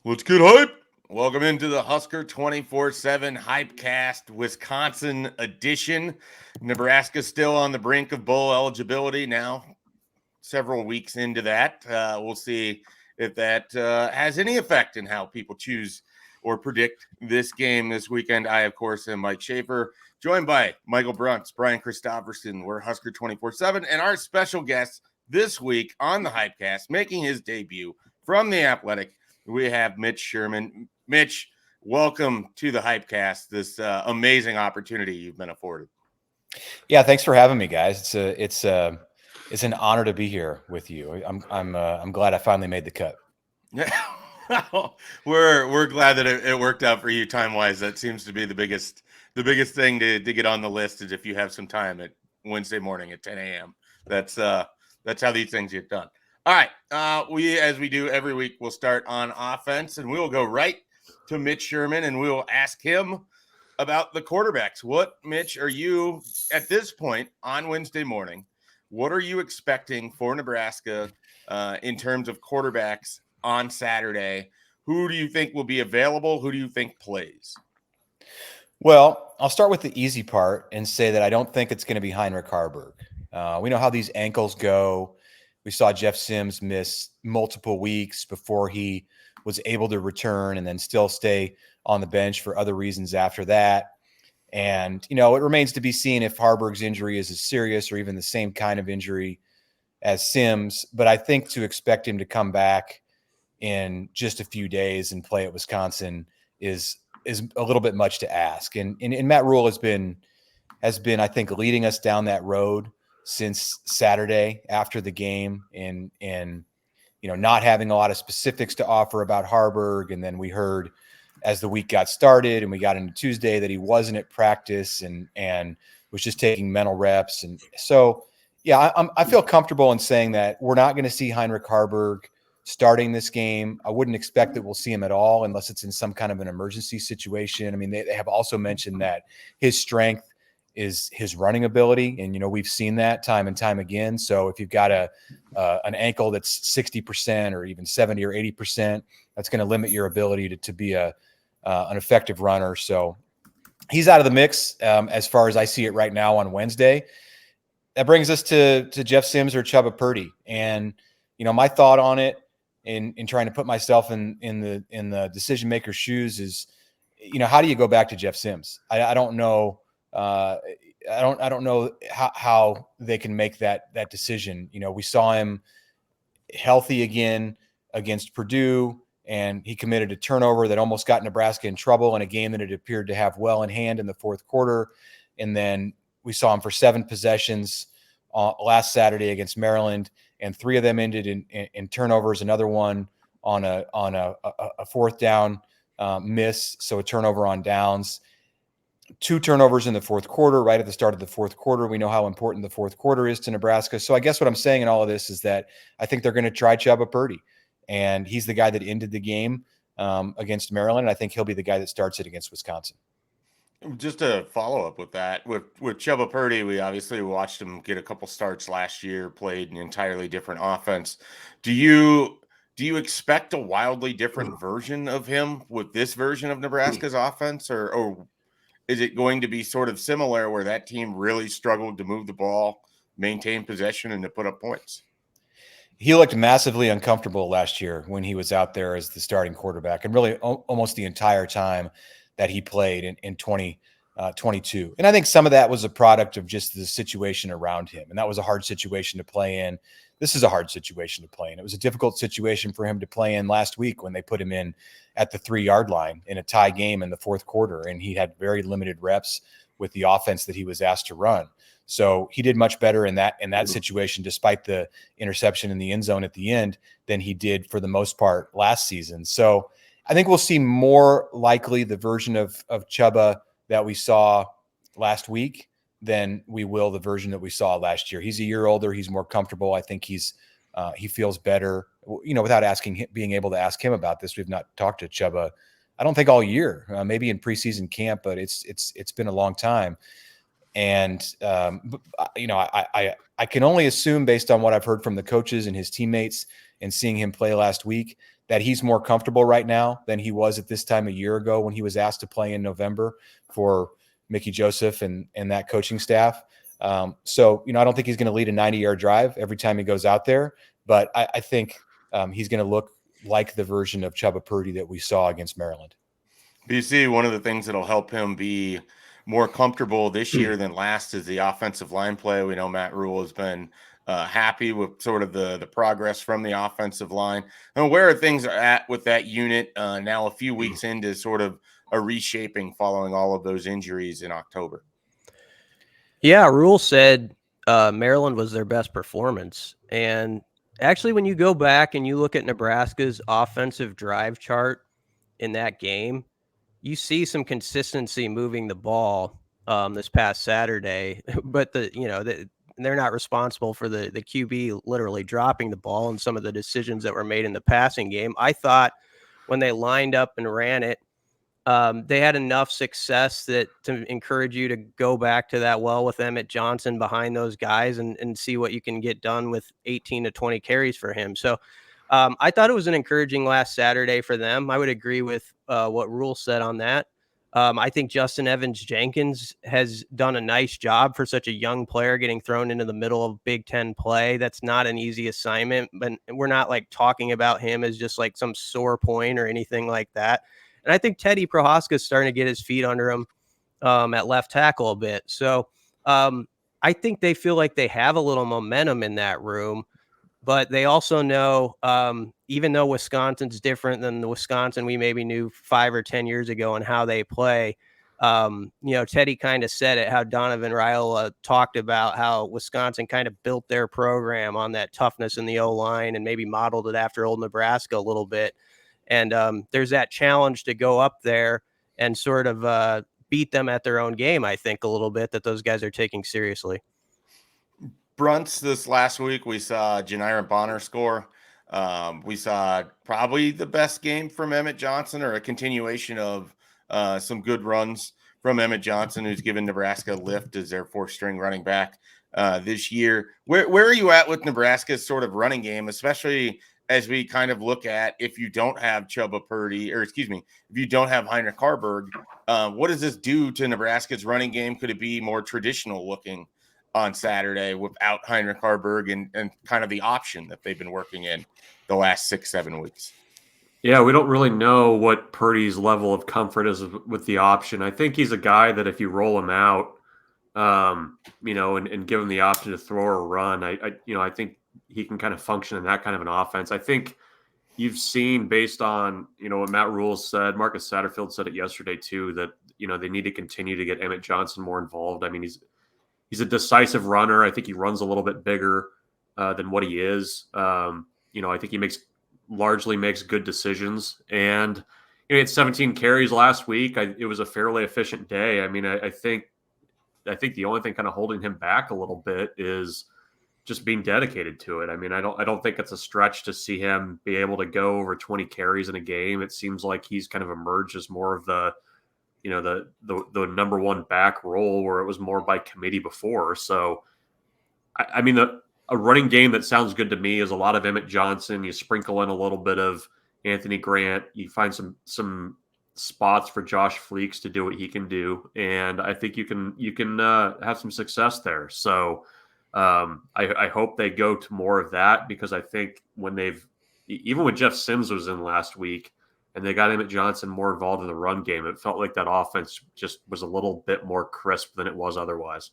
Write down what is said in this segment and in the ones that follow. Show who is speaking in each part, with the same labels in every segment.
Speaker 1: Let's get hype. Welcome into the Husker247 HypeCast Wisconsin edition. Nebraska still on the brink of bowl eligibility now, several weeks into that. We'll see if that has any effect in how people choose or predict this game this weekend. I, of course, am Mike Schaefer, joined by Michael Bruntz, Brian Christopherson. We're Husker247, and our special guest this week on the HypeCast, making his debut from the Athletic, we have Mitch Sherman. Mitch, welcome to the HypeCast, this amazing opportunity you've been afforded.
Speaker 2: Yeah, thanks for having me, guys. It's an honor to be here with you. I'm glad I finally made the cut.
Speaker 1: Yeah, we're glad that it worked out for you time wise. That seems to be the biggest thing to get on the list is if you have some time at Wednesday morning at 10 a.m. That's how these things get done. All right, we as we do every week, we'll start on offense, and we will go right to Mitch Sherman, and we will ask him about the quarterbacks. What, Mitch, are you at this point on Wednesday morning? What are you expecting for Nebraska in terms of quarterbacks on Saturday? Who do you think will be available? Who do you think plays?
Speaker 2: Well, I'll start with the easy part and say that I don't think it's going to be Heinrich Haarberg. We know how these ankles go. We saw Jeff Sims miss multiple weeks before he was able to return and then still stay on the bench for other reasons after that. And, it remains to be seen if Haarberg's injury is as serious or even the same kind of injury as Sims. But I think to expect him to come back in just a few days and play at Wisconsin is a little bit much to ask. And Matt Rule has been, I think, leading us down that road since Saturday after the game and not having a lot of specifics to offer about Haarberg. And then we heard as the week got started and we got into Tuesday that he wasn't at practice and was just taking mental reps. And so, yeah, I feel comfortable in saying that we're not going to see Heinrich Haarberg starting this game. I wouldn't expect that we'll see him at all unless it's in some kind of an emergency situation. I mean, they have also mentioned that his strength is his running ability. And, we've seen that time and time again. So if you've got an ankle that's 60% or even 70 or 80%, that's going to limit your ability to be an effective runner. So he's out of the mix as far as I see it right now on Wednesday. That brings us to Jeff Sims or Chubba Purdy. And, my thought on it in trying to put myself in the decision maker's shoes is, how do you go back to Jeff Sims? I don't know. I don't know how they can make that decision. We saw him healthy again against Purdue, and he committed a turnover that almost got Nebraska in trouble in a game that it appeared to have well in hand in the fourth quarter. And then we saw him for 7 possessions last Saturday against Maryland, and 3 of them ended in turnovers. Another one on a fourth down miss, so a turnover on downs. 2 turnovers in the fourth quarter, right at the start of the fourth quarter. We know how important the fourth quarter is to Nebraska. So I guess what I'm saying in all of this is that I think they're going to try Chubba Purdy, and he's the guy that ended the game against Maryland. And I think he'll be the guy that starts it against Wisconsin.
Speaker 1: Just to follow up with that, with Chubba Purdy, we obviously watched him get a couple starts last year, played an entirely different offense. Do you expect a wildly different version of him with this version of Nebraska's offense, or is it going to be sort of similar where that team really struggled to move the ball, maintain possession, and to put up points?
Speaker 2: He looked massively uncomfortable last year when he was out there as the starting quarterback, and really almost the entire time that he played in 2022. And I think some of that was a product of just the situation around him. And that was a hard situation to play in. This is a hard situation to play in. It was a difficult situation for him to play in last week when they put him in at the 3-yard line in a tie game in the fourth quarter. And he had very limited reps with the offense that he was asked to run. So he did much better in that situation, despite the interception in the end zone at the end, than he did for the most part last season. So I think we'll see more likely the version of Chubba that we saw last week than we will the version that we saw last year. He's a year older. He's more comfortable. I think he feels better, without being able to ask him about this. We've not talked to Chubba, I don't think all year, maybe in preseason camp, but it's been a long time. And, I I can only assume, based on what I've heard from the coaches and his teammates and seeing him play last week, that he's more comfortable right now than he was at this time a year ago when he was asked to play in November for Mickey Joseph and that coaching staff. So, I don't think he's going to lead a 90-yard drive every time he goes out there, but I think he's going to look like the version of Chubba Purdy that we saw against Maryland.
Speaker 1: BC, one of the things that'll help him be more comfortable this year than last is the offensive line play. We know Matt Rule has been happy with sort of the progress from the offensive line. And where things are at with that unit now a few weeks into sort of a reshaping following all of those injuries in October?
Speaker 3: Yeah, Rule said Maryland was their best performance. And actually, when you go back and you look at Nebraska's offensive drive chart in that game, you see some consistency moving the ball this past Saturday, but they're not responsible for the QB literally dropping the ball and some of the decisions that were made in the passing game. I thought when they lined up and ran it, they had enough success to encourage you to go back to that well with Emmett Johnson behind those guys and see what you can get done with 18 to 20 carries for him. So I thought it was an encouraging last Saturday for them. I would agree with what Rule said on that. I think Justin Evans-Jenkins has done a nice job for such a young player getting thrown into the middle of Big Ten play. That's not an easy assignment, but we're not like talking about him as just like some sore point or anything like that. And I think Teddy Prohaska is starting to get his feet under him at left tackle a bit. So I think they feel like they have a little momentum in that room. But they also know, even though Wisconsin's different than the Wisconsin we maybe knew 5 or 10 years ago and how they play, Teddy kind of said it, how Donovan Raiola talked about how Wisconsin kind of built their program on that toughness in the O-line and maybe modeled it after old Nebraska a little bit. And there's that challenge to go up there and sort of beat them at their own game, I think, a little bit, that those guys are taking seriously.
Speaker 1: Brunts this last week, we saw Janiran Bonner score. We saw probably the best game from Emmett Johnson, or a continuation of some good runs from Emmett Johnson, who's given Nebraska a lift as their fourth-string running back this year. Where are you at with Nebraska's sort of running game, especially as we kind of look at if you don't have Chubba Purdy, or excuse me, if you don't have Heinrich Haarberg, what does this do to Nebraska's running game? Could it be more traditional looking on Saturday without Heinrich Haarberg and kind of the option that they've been working in the last 6-7 weeks?
Speaker 4: Yeah, we don't really know what Purdy's level of comfort is with the option. I think he's a guy that if you roll him out, and give him the option to throw or run, I think he can kind of function in that kind of an offense. I think you've seen, based on, what Matt Rule said, Marcus Satterfield said it yesterday too, that, they need to continue to get Emmett Johnson more involved. I mean, he's a decisive runner. I think he runs a little bit bigger than what he is. I think he largely makes good decisions. And he had 17 carries last week. It was a fairly efficient day. I mean, I think the only thing kind of holding him back a little bit is just being dedicated to it. I mean, I don't think it's a stretch to see him be able to go over 20 carries in a game. It seems like he's kind of emerged as more of the number one back role, where it was more by committee before. So, I mean, a running game that sounds good to me is a lot of Emmett Johnson. You sprinkle in a little bit of Anthony Grant. You find some spots for Josh Fleeks to do what he can do, and I think you can have some success there. So, I hope they go to more of that, because I think even when Jeff Sims was in last week, and they got Emmett Johnson more involved in the run game, it felt like that offense just was a little bit more crisp than it was otherwise.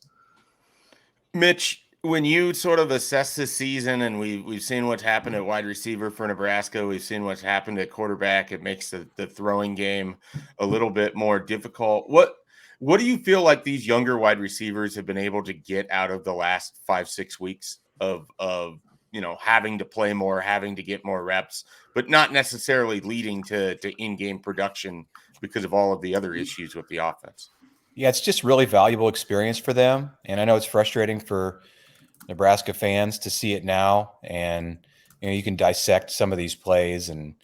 Speaker 1: Mitch, when you sort of assess this season, and we've seen what's happened at wide receiver for Nebraska, we've seen what's happened at quarterback, it makes the throwing game a little bit more difficult. What do you feel like these younger wide receivers have been able to get out of the last 5-6 weeks of having to play more, having to get more reps, but not necessarily leading to in-game production because of all of the other issues with the offense?
Speaker 2: Yeah, it's just really valuable experience for them. And I know it's frustrating for Nebraska fans to see it now. And, you can dissect some of these plays, and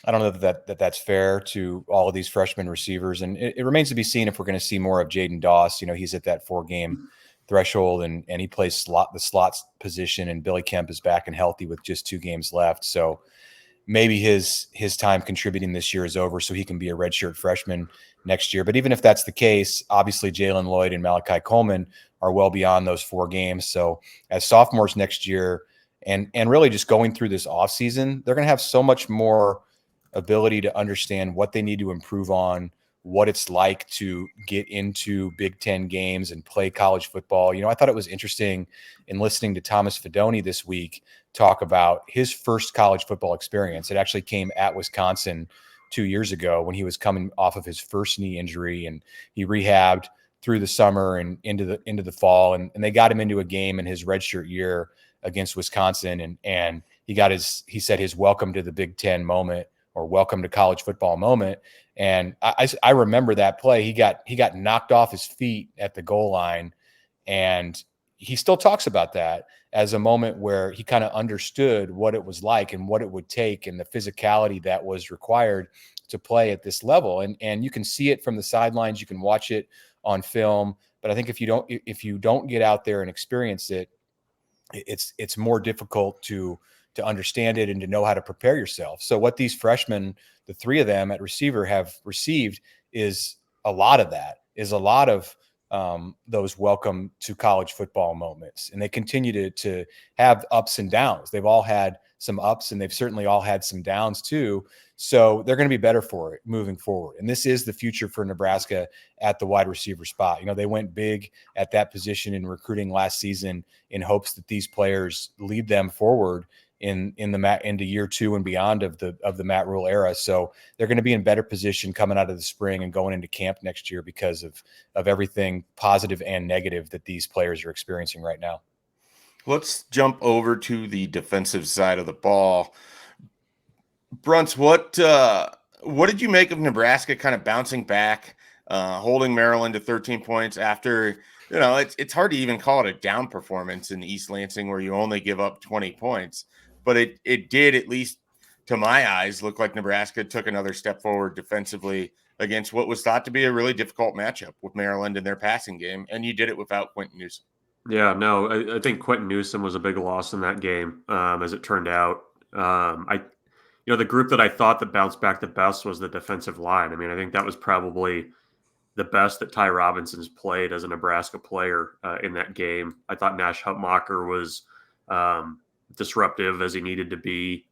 Speaker 2: I don't know that's fair to all of these freshman receivers. And it remains to be seen if we're going to see more of Jaden Doss. He's at that 4-game threshold, and he plays the slots position, and Billy Kemp is back and healthy with just 2 games left. So maybe his time contributing this year is over, so he can be a redshirt freshman next year. But even if that's the case, obviously Jalen Lloyd and Malachi Coleman are well beyond those 4 games. So as sophomores next year, and really just going through this offseason, they're going to have so much more ability to understand what they need to improve on, what it's like to get into Big Ten games and play college football. I thought it was interesting in listening to Thomas Fedoni this week talk about his first college football experience. It actually came at Wisconsin 2 years ago when he was coming off of his first knee injury, and he rehabbed through the summer and into the fall. And they got him into a game in his redshirt year against Wisconsin. And he said his welcome to the Big Ten moment, or welcome to college football moment. And I remember that play. He got knocked off his feet at the goal line, and he still talks about that as a moment where he kind of understood what it was like and what it would take and the physicality that was required to play at this level. And you can see it from the sidelines, you can watch it on film, but I think if you don't get out there and experience it, it's more difficult to understand it and to know how to prepare yourself. So what these freshmen, the 3 of them at receiver, have received is a lot of those welcome to college football moments. And they continue to have ups and downs. They've all had some ups, and they've certainly all had some downs too. So they're going to be better for it moving forward. And this is the future for Nebraska at the wide receiver spot. They went big at that position in recruiting last season in hopes that these players lead them forward into year 2 and beyond of the Matt Rule era. So they're going to be in better position coming out of the spring and going into camp next year because of everything positive and negative that these players are experiencing right now.
Speaker 1: Let's jump over to the defensive side of the ball. Bruns, what did you make of Nebraska kind of bouncing back, holding Maryland to 13 points after, it's hard to even call it a down performance in East Lansing where you only give up 20 points. But it did, at least to my eyes, look like Nebraska took another step forward defensively against what was thought to be a really difficult matchup with Maryland in their passing game. And you did it without Quentin Newsom. Yeah,
Speaker 4: no, I think Quentin Newsom was a big loss in that game, as it turned out. The group that I thought that bounced back the best was the defensive line. I mean, I think that was probably the best that Ty Robinson's played as a Nebraska player in that game. I thought Nash Hutmacher was disruptive as he needed to be.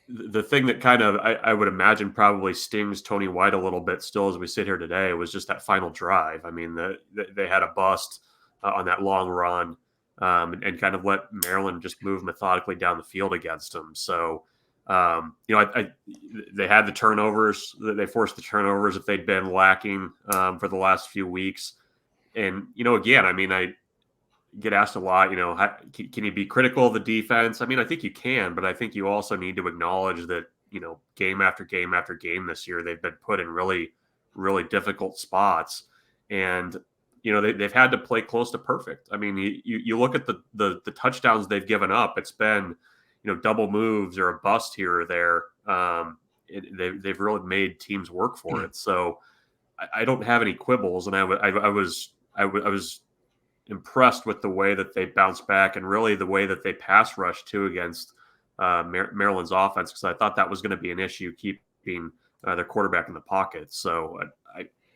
Speaker 4: The thing that kind of I would imagine probably stings Tony White a little bit still as we sit here today was just that final drive. I mean, they had a bust on that long run and kind of let Maryland just move methodically down the field against them. So, they had the turnovers. They forced the turnovers if they'd been lacking for the last few weeks. And, again, I mean, I get asked a lot, can you be critical of the defense? I mean, I think you can, but I think you also need to acknowledge that, game after game after game this year, they've been put in really, really difficult spots. And, they've had to play close to perfect. I mean, you look at the touchdowns they've given up, it's been, double moves or a bust here or there. They've really made teams work for it. So I don't have any quibbles. And I was impressed with the way that they bounced back and really the way that they pass rushed too against Maryland's offense, because I thought that was going to be an issue keeping their quarterback in the pocket. So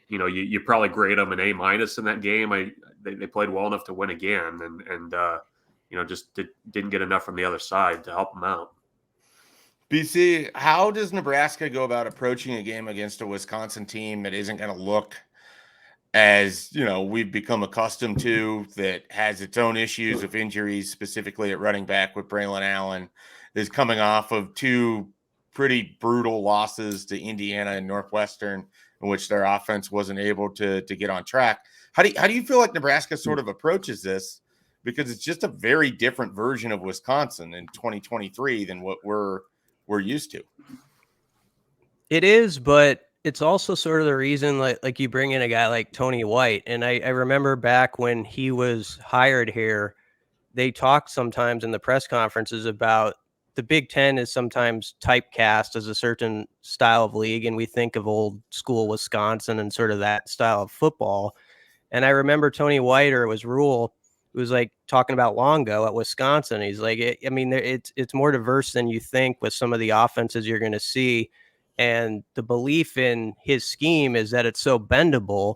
Speaker 4: you probably grade them an A- in that game. They played well enough to win again, and just didn't get enough from the other side to help them out.
Speaker 1: BC, how does Nebraska go about approaching a game against a Wisconsin team that isn't going to look as we've become accustomed to, that has its own issues of injuries, specifically at running back with Braylon Allen, is coming off of 2 pretty brutal losses to Indiana and Northwestern, in which their offense wasn't able to get on track? How do you feel like Nebraska sort of approaches this? Because it's just a very different version of Wisconsin in 2023 than what we're used to.
Speaker 3: It is, but it's also sort of the reason like you bring in a guy like Tony White. And I remember back when he was hired here, they talked sometimes in the press conferences about the Big Ten is sometimes typecast as a certain style of league. And we think of old school Wisconsin and sort of that style of football. And I remember Tony White, or it was Rule, who was like talking about Longo at Wisconsin. He's like, it's more diverse than you think with some of the offenses you're going to see. And the belief in his scheme is that it's so bendable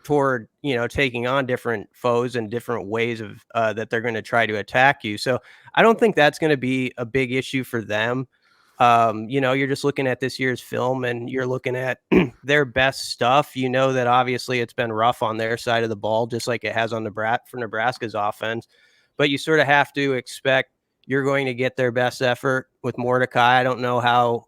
Speaker 3: toward, taking on different foes and different ways of that they're going to try to attack you. So I don't think that's going to be a big issue for them. You're just looking at this year's film and you're looking at their best stuff. You know that obviously it's been rough on their side of the ball, just like it has on for Nebraska's offense. But you sort of have to expect you're going to get their best effort with Mordecai. I don't know how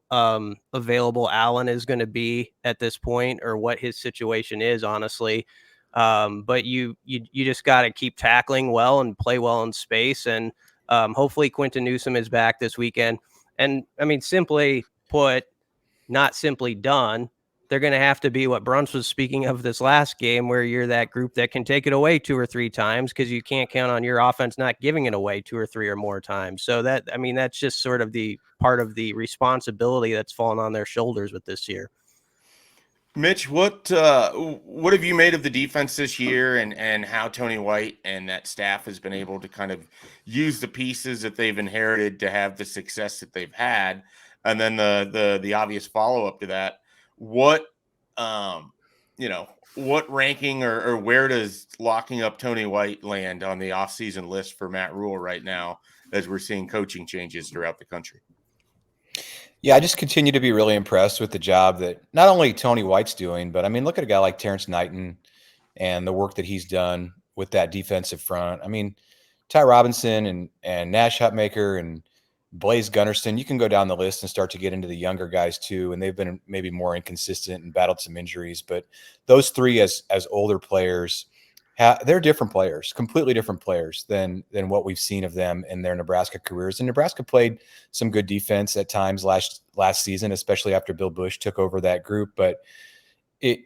Speaker 3: available Allen is going to be at this point or what his situation is, honestly. But you just got to keep tackling well and play well in space. And hopefully Quinton Newsome is back this weekend. And I mean, simply put, not simply done, they're going to have to be what Bruns was speaking of this last game, where you're that group that can take it away 2 or 3 times, because you can't count on your offense not giving it away 2 or 3 or more times. So that's just sort of the part of the responsibility that's fallen on their shoulders with this year.
Speaker 1: Mitch, what have you made of the defense this year, and how Tony White and that staff has been able to kind of use the pieces that they've inherited to have the success that they've had? And then the obvious follow-up to that, what ranking or where does locking up Tony White land on the offseason list for Matt Rule right now, as we're seeing coaching changes throughout the country?
Speaker 2: Yeah, I just continue to be really impressed with the job that not only Tony White's doing, but I mean, look at a guy like Terrence Knighton and the work that he's done with that defensive front. I mean, Ty Robinson and Nash Hutmaker and Blaze Gunnarsson, you can go down the list and start to get into the younger guys too, and they've been maybe more inconsistent and battled some injuries. But those three as older players, they're different players, completely different players than what we've seen of them in their Nebraska careers. And Nebraska played some good defense at times last season, especially after Bill Busch took over that group. But it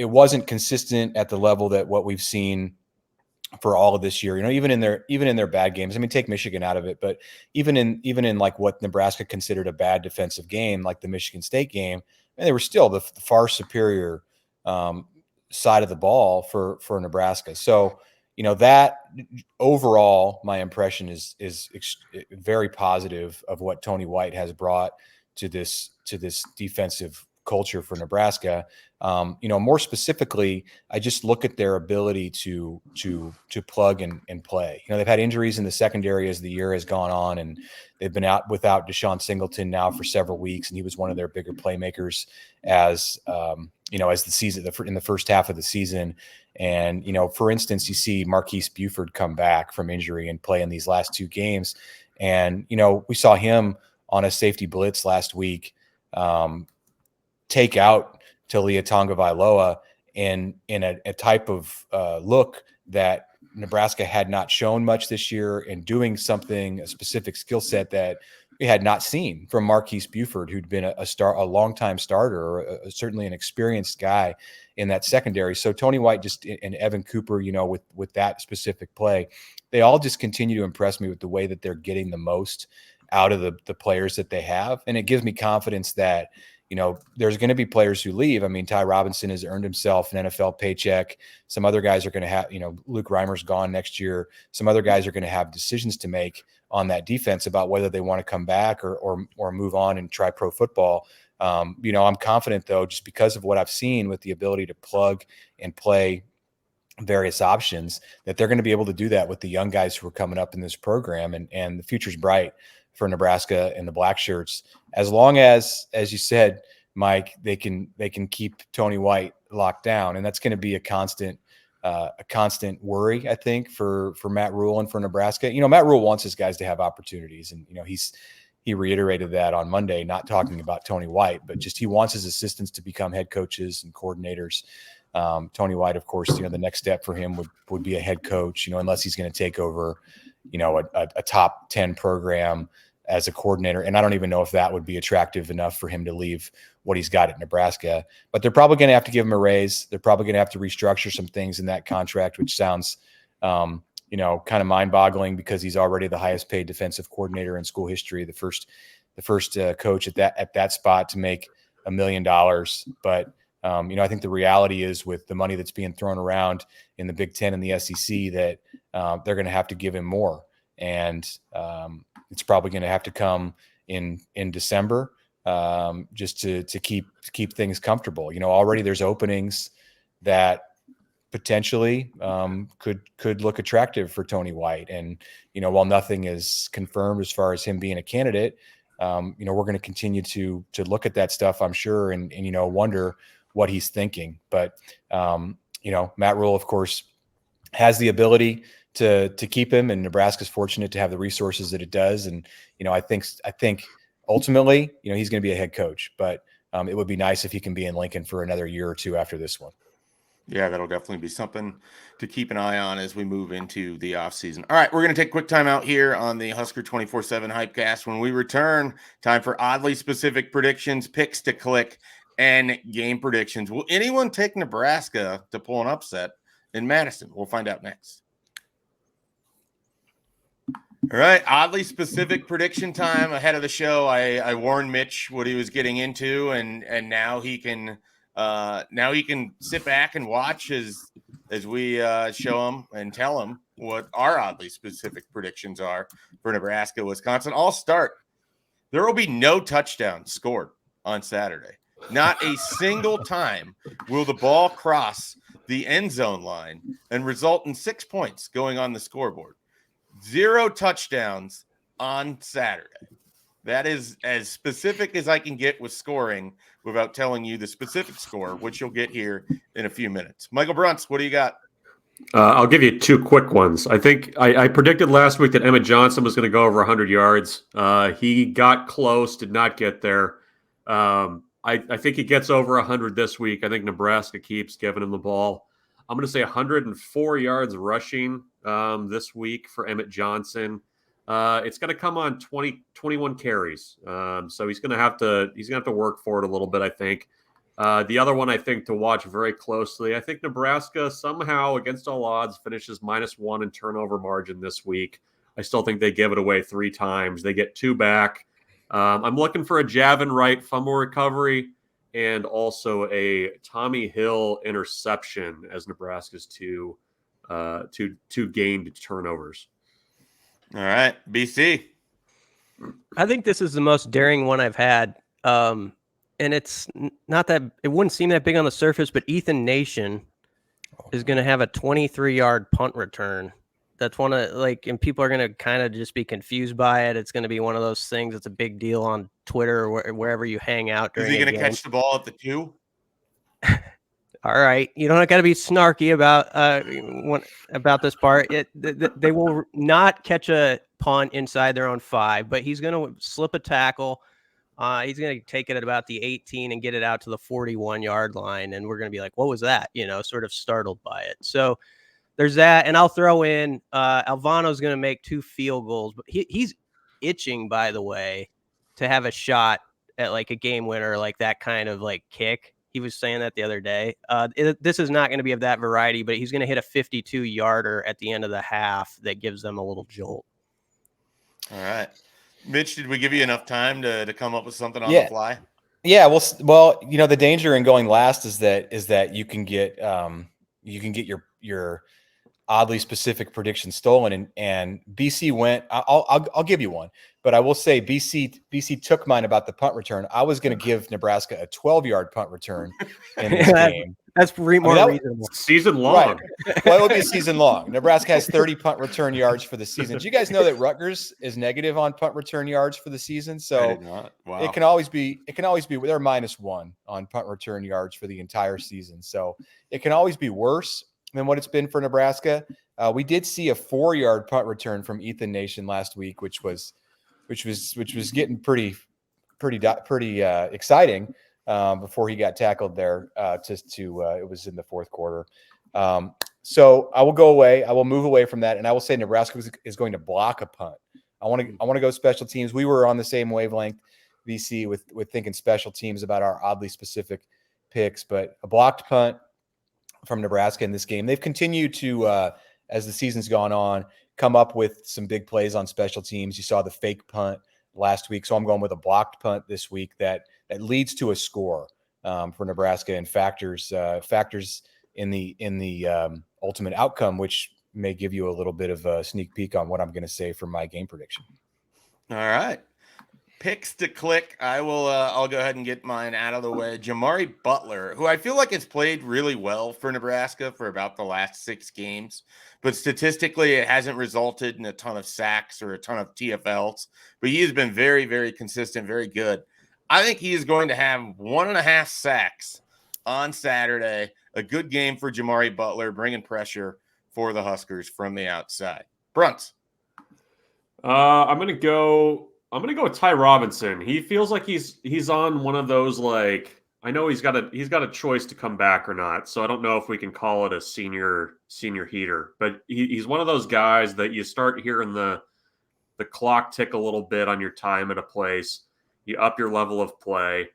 Speaker 2: wasn't consistent at the level that what we've seen for all of this year. Even in their bad games. I mean, take Michigan out of it, but even in like what Nebraska considered a bad defensive game, like the Michigan State game, and they were still the far superior side of the ball for Nebraska. So, that overall, my impression is very positive of what Tony White has brought to this defensive culture for Nebraska. More specifically, I just look at their ability to plug and play. They've had injuries in the secondary as the year has gone on, and they've been out without Deshaun Singleton now for several weeks, and he was one of their bigger playmakers as the season in the first half of the season. And for instance, you see Marquise Buford come back from injury and play in these last 2 games, and we saw him on a safety blitz last week take out Talia Tagovailoa in a type of look that Nebraska had not shown much this year, and doing a specific skill set that we had not seen from Marquise Buford, who'd been a longtime starter, or certainly an experienced guy in that secondary. So Tony White and Evan Cooper, with that specific play, they all just continue to impress me with the way that they're getting the most out of the players that they have. And it gives me confidence that, there's going to be players who leave. I mean, Ty Robinson has earned himself an NFL paycheck. Some other guys are going to have, Luke Reimer's gone next year. Some other guys are going to have decisions to make on that defense about whether they want to come back or move on and try pro football. I'm confident, though, just because of what I've seen with the ability to plug and play various options, that they're going to be able to do that with the young guys who are coming up in this program. And the future's bright for Nebraska and the Black Shirts, as long as you said, Mike, they can keep Tony White locked down. And that's going to be a constant worry, I think, for Matt Rule and for Nebraska. Matt Rule wants his guys to have opportunities, and he reiterated that on Monday, not talking about Tony White, but just he wants his assistants to become head coaches and coordinators. Tony White, of course, the next step for him would be a head coach, unless he's going to take over, a top 10 program as a coordinator. And I don't even know if that would be attractive enough for him to leave what he's got at Nebraska. But they're probably going to have to give him a raise. They're probably going to have to restructure some things in that contract, which sounds, kind of mind-boggling, because he's already the highest paid defensive coordinator in school history, the first coach at that spot to make $1 million. But I think the reality is with the money that's being thrown around in the Big Ten and the SEC that they're going to have to give him more. And it's probably going to have to come in December just to keep things comfortable. Already there's openings that potentially could look attractive for Tony White. And, while nothing is confirmed as far as him being a candidate, we're going to continue to look at that stuff, I'm sure, and wonder what he's thinking. But, Matt Rule, of course, has the ability to keep him, and Nebraska's fortunate to have the resources that it does. And, I think ultimately, he's going to be a head coach, but it would be nice if he can be in Lincoln for another year or two after this one.
Speaker 1: Yeah, that'll definitely be something to keep an eye on as we move into the offseason. All right, we're going to take a quick time out here on the Husker247 HypeCast. When we return, time for oddly specific predictions, picks to click, and game predictions. Will anyone take Nebraska to pull an upset in Madison? We'll find out next. All right, oddly specific prediction time ahead of the show. I warned Mitch what he was getting into, and now he can sit back and watch as we show him and tell him what our oddly specific predictions are for Nebraska-Wisconsin. I'll start. There will be no touchdowns scored on Saturday. Not a single time will the ball cross the end zone line and result in 6 points going on the scoreboard. 0 touchdowns on Saturday. That is as specific as I can get with scoring without telling you the specific score, which you'll get here in a few minutes. Michael Bruntz, what do you got?
Speaker 4: I'll give you 2 quick ones. I think I predicted last week that Emmett Johnson was going to go over 100 yards. He got close, did not get there. I think he gets over 100 this week. I think Nebraska keeps giving him the ball. I'm going to say 104 yards rushing this week for Emmett Johnson. It's going to come on 21 carries. So he's going to have to work for it a little bit, I think. The other one I think to watch very closely, I think Nebraska somehow against all odds finishes -1 in turnover margin this week. I still think they give it away 3 times. They get 2 back. I'm looking for a Javin Wright fumble recovery and also a Tommy Hill interception as Nebraska's two gained turnovers.
Speaker 1: All right, BC.
Speaker 3: I think this is the most daring one I've had. And it's not that it wouldn't seem that big on the surface, but Ethan Nation is going to have a 23-yard punt return. That's one of and people are going to kind of just be confused by it. It's going to be one of those things that's a big deal on Twitter or wherever you hang out.
Speaker 1: Is he going to catch the ball at the 2?
Speaker 3: All right, you don't got to be snarky about this part. They will not catch a punt inside their own 5, but he's going to slip a tackle. He's going to take it at about the 18 and get it out to the 41-yard line, and we're going to be like, "What was that?" Sort of startled by it. So there's that, and I'll throw in Alvano's going to make 2 field goals, but he's itching, by the way, to have a shot at a game winner, that kind of kick. He was saying that the other day. This is not going to be of that variety, but he's going to hit a 52-yarder at the end of the half that gives them a little jolt.
Speaker 1: All right. Mitch, did we give you enough time to come up with something on the fly?
Speaker 2: Yeah. Well, the danger in going last is that you can get your oddly specific prediction stolen, and BC went. I'll give you one, but I will say BC took mine about the punt return. I was going to give Nebraska a 12-yard punt return in this game.
Speaker 3: That's more reasonable.
Speaker 4: Season long.
Speaker 2: Right. Well, it would be a season long. Nebraska has 30 punt return yards for the season. Do you guys know that Rutgers is negative on punt return yards for the season? So
Speaker 1: wow.
Speaker 2: it can always be they're -1 on punt return yards for the entire season. So it can always be worse than what it's been for Nebraska. We did see a 4-yard punt return from Ethan Nation last week, which was getting pretty exciting before he got tackled there. It was in the 4th quarter. So I will go away. I will move away from that, and I will say Nebraska is going to block a punt. I want to go special teams. We were on the same wavelength, VC, with thinking special teams about our oddly specific picks, but a blocked punt from Nebraska in this game. They've continued to, as the season's gone on, come up with some big plays on special teams. You saw the fake punt last week, so I'm going with a blocked punt this week that leads to a score. for Nebraska and factors in the ultimate outcome, which may give you a little bit of a sneak peek on what I'm going to say for my game prediction.
Speaker 1: All right. Picks to click. I'll go ahead and get mine out of the way. Jamari Butler, who I feel like has played really well for Nebraska for about the last 6 games, but statistically it hasn't resulted in a ton of sacks or a ton of TFLs, but he has been very, very consistent, very good. I think he is going to have 1.5 sacks on Saturday. A good game for Jamari Butler, bringing pressure for the Huskers from the outside. Brunts.
Speaker 4: I'm gonna go with Ty Robinson. He feels like he's on one of those, like, I know he's got a choice to come back or not. So I don't know if we can call it a senior heater, but he's one of those guys that you start hearing the clock tick a little bit on your time at a place. You up your level of play.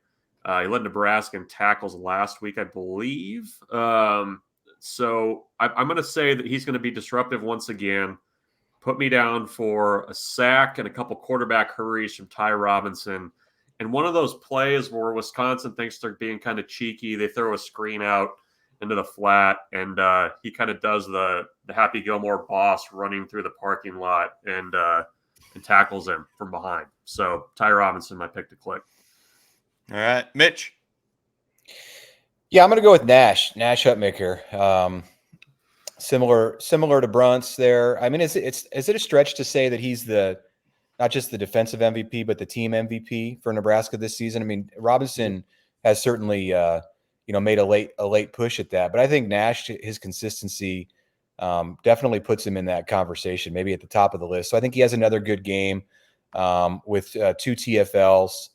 Speaker 4: He led Nebraska in tackles last week, I believe. So I'm going to say that he's going to be disruptive once again. Put me down for a sack and a couple quarterback hurries from Ty Robinson. And one of those plays where Wisconsin thinks they're being kind of cheeky, they throw a screen out into the flat, and he kind of does the Happy Gilmore boss running through the parking lot and tackles him from behind. So Ty Robinson, my pick to click.
Speaker 1: All right, Mitch.
Speaker 2: Yeah, I'm going to go with Nash Hutmacher. Similar to Brunts there. I mean, is it a stretch to say that he's not just the defensive MVP, but the team MVP for Nebraska this season? I mean, Robinson has certainly made a late push at that, but I think Nash, his consistency definitely puts him in that conversation, maybe at the top of the list. So I think he has another good game with 2 TFLs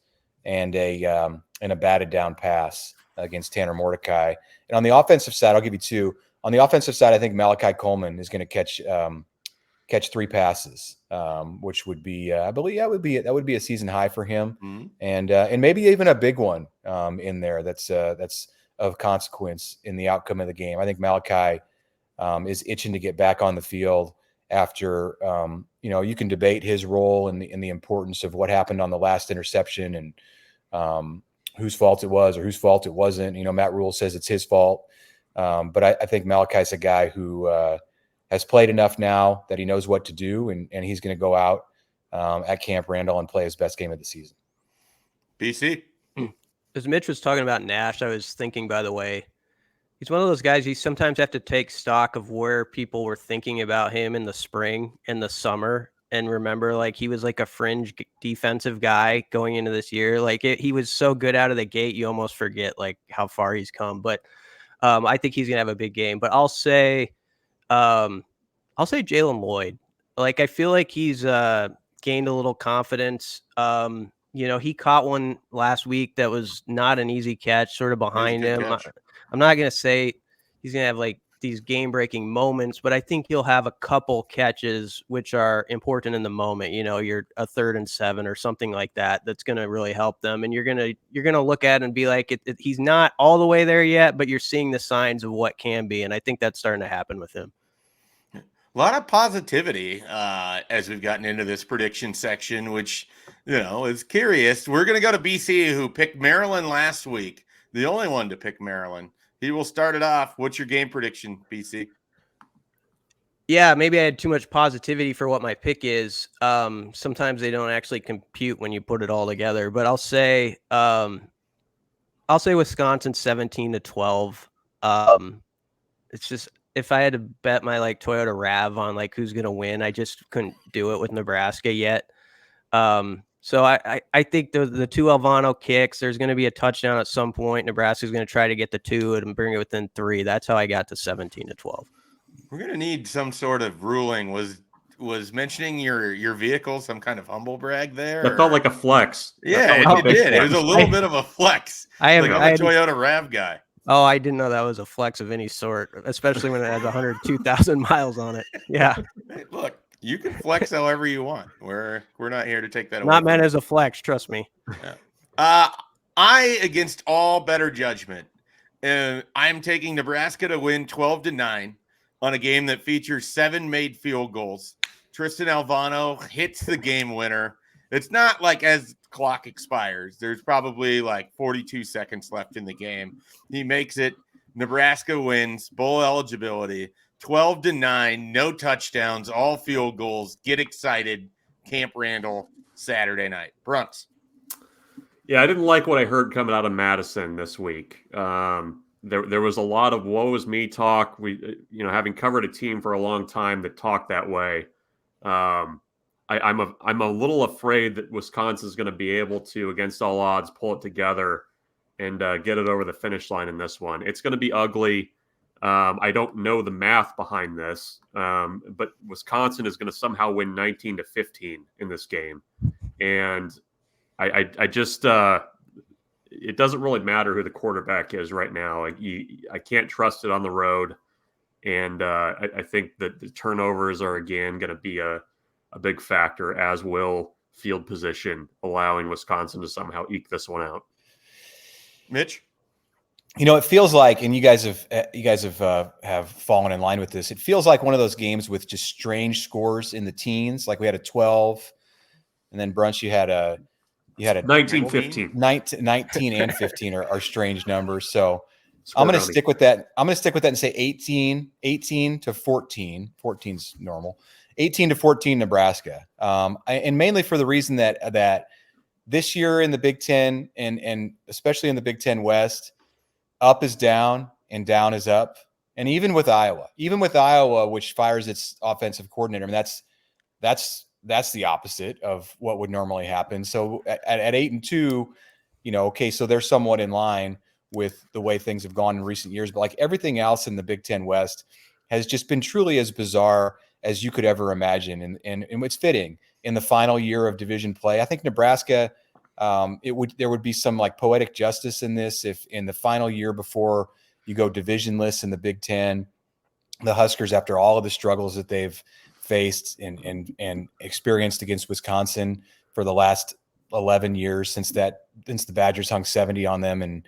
Speaker 2: and a batted down pass against Tanner Mordecai. And on the offensive side, I'll give you 2. On the offensive side, I think Malachi Coleman is going to catch 3 passes, which would be, I believe, that would be a season high for him, and maybe even a big one in there that's of consequence in the outcome of the game. I think Malachi is itching to get back on the field after you can debate his role and the importance of what happened on the last interception and whose fault it was or whose fault it wasn't. Matt Rule says it's his fault. But I think Malachi's a guy who has played enough now that he knows what to do, and he's going to go out at Camp Randall and play his best game of the season.
Speaker 1: BC.
Speaker 3: As Mitch was talking about Nash, I was thinking, by the way, he's one of those guys you sometimes have to take stock of where people were thinking about him in the spring and the summer. And remember, like, he was like a fringe defensive guy going into this year. Like, he was so good out of the gate, you almost forget like how far he's come. But I think he's gonna have a big game, but I'll say Jalen Lloyd. Like, I feel like he's gained a little confidence. He caught one last week that was not an easy catch, sort of behind him. I'm not gonna say he's gonna have like these game-breaking moments, but I think he'll have a couple catches which are important in the moment. You're a 3rd and 7 or something like that. That's going to really help them. And you're going to look at it and be like, he's not all the way there yet, but you're seeing the signs of what can be. And I think that's starting to happen with him.
Speaker 1: A lot of positivity as we've gotten into this prediction section, which, is curious. We're going to go to BC, who picked Maryland last week. The only one to pick Maryland. He will start it off. What's your game prediction, BC?
Speaker 3: Yeah, maybe I had too much positivity for what my pick is. Sometimes they don't actually compute when you put it all together. But I'll say Wisconsin 17-12. It's just, if I had to bet my like Toyota RAV on like who's going to win, I just couldn't do it with Nebraska yet. So I think the 2 Alvano kicks, there's going to be a touchdown at some point. Nebraska's going to try to get the 2 and bring it within 3. That's how I got to 17-12.
Speaker 1: We're going to need some sort of ruling. Was mentioning your vehicle some kind of humble brag there?
Speaker 4: That felt like a flex.
Speaker 1: Yeah, it did. It was a little bit of a flex. I'm a Toyota RAV guy.
Speaker 3: Oh, I didn't know that was a flex of any sort, especially when it has 102,000 miles on it. Yeah.
Speaker 1: Hey, look. You can flex however you want. We're not here to take that away.
Speaker 3: Not meant as a flex, trust me.
Speaker 1: Yeah. I, against all better judgment, I'm taking Nebraska to win 12-9 on a game that features 7 made field goals. Tristan Alvano hits the game winner. It's not like as clock expires. There's probably like 42 seconds left in the game. He makes it. Nebraska wins, bowl eligibility, 12-9, no touchdowns, all field goals. Get excited. Camp Randall, Saturday night. Brunks.
Speaker 4: Yeah, I didn't like what I heard coming out of Madison this week. There was a lot of woe is me talk. We, having covered a team for a long time that talked that way. I'm a little afraid that Wisconsin's going to be able to, against all odds, pull it together and get it over the finish line in this one. It's going to be ugly. I don't know the math behind this, but Wisconsin is going to somehow win 19-15 in this game, and I just it doesn't really matter who the quarterback is right now. I can't trust it on the road, and I think that the turnovers are again going to be a big factor, as will field position, allowing Wisconsin to somehow eke this one out.
Speaker 1: Mitch?
Speaker 2: It feels like, and you guys have fallen in line with this. It feels like one of those games with just strange scores in the teens. Like we had a 12, and then Brunch, you had a
Speaker 4: 19-15.
Speaker 2: 19 and 15 are strange numbers. So I'm going to stick with that. I'm going to stick with that and say 18 to 14. 14's normal. 18 to 14 Nebraska. And mainly for the reason that this year in the Big Ten and especially in the Big Ten West, up is down and down is up. And even with Iowa, which fires its offensive coordinator, I mean, that's the opposite of what would normally happen. So at 8-2, okay, so they're somewhat in line with the way things have gone in recent years. But like everything else in the Big Ten West has just been truly as bizarre as you could ever imagine. And it's fitting in the final year of division play. I think Nebraska, there would be some like poetic justice in this if in the final year before you go divisionless in the Big Ten, the Huskers, after all of the struggles that they've faced and experienced against Wisconsin for the last 11 years since the Badgers hung 70 on them and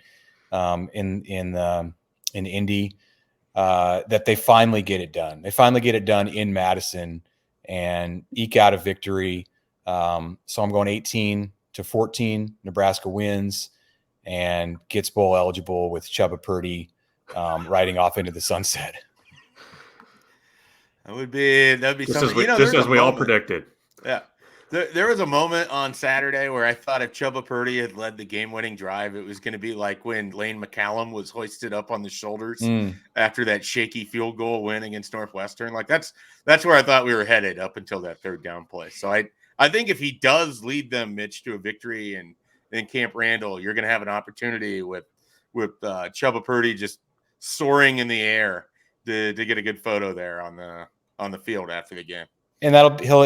Speaker 2: in Indy, that they finally get it done. They finally get it done in Madison and eke out a victory. So I'm going 18-14. Nebraska wins and gets bowl eligible with Chubba Purdy riding off into the sunset.
Speaker 1: That'd be something.
Speaker 4: Just as we all predicted.
Speaker 1: Yeah. There was a moment on Saturday where I thought if Chubba Purdy had led the game-winning drive, it was going to be like when Lane McCallum was hoisted up on the shoulders after that shaky field goal win against Northwestern. Like that's where I thought we were headed up until that third down play. So I think if he does lead them, Mitch, to a victory in Camp Randall, you're going to have an opportunity with Chubba Purdy just soaring in the air to get a good photo there on the field after the game.
Speaker 2: And he'll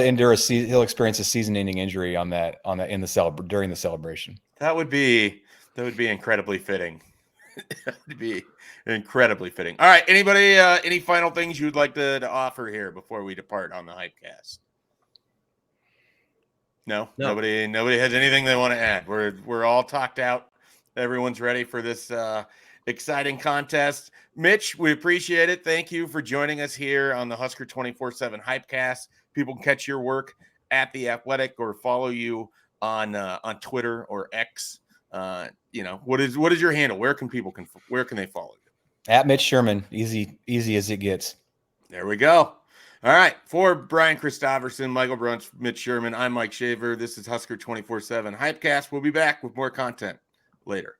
Speaker 2: experience a season-ending injury during the celebration.
Speaker 1: That would be incredibly fitting. That would be incredibly fitting. All right, anybody any final things you'd like to offer here before we depart on the HypeCast? No. Nobody has anything they want to add. We're all talked out. Everyone's ready for this exciting contest. Mitch, we appreciate it. Thank you for joining us here on the Husker247 HypeCast. People can catch your work at The Athletic or follow you on Twitter or X. What is your handle? Where can they follow you?
Speaker 2: At Mitch Sherman. Easy as it gets.
Speaker 1: There we go. All right. For Brian Christopherson, Michael Brunch, Mitch Sherman, I'm Mike Shaver. This is Husker247 HypeCast. We'll be back with more content later.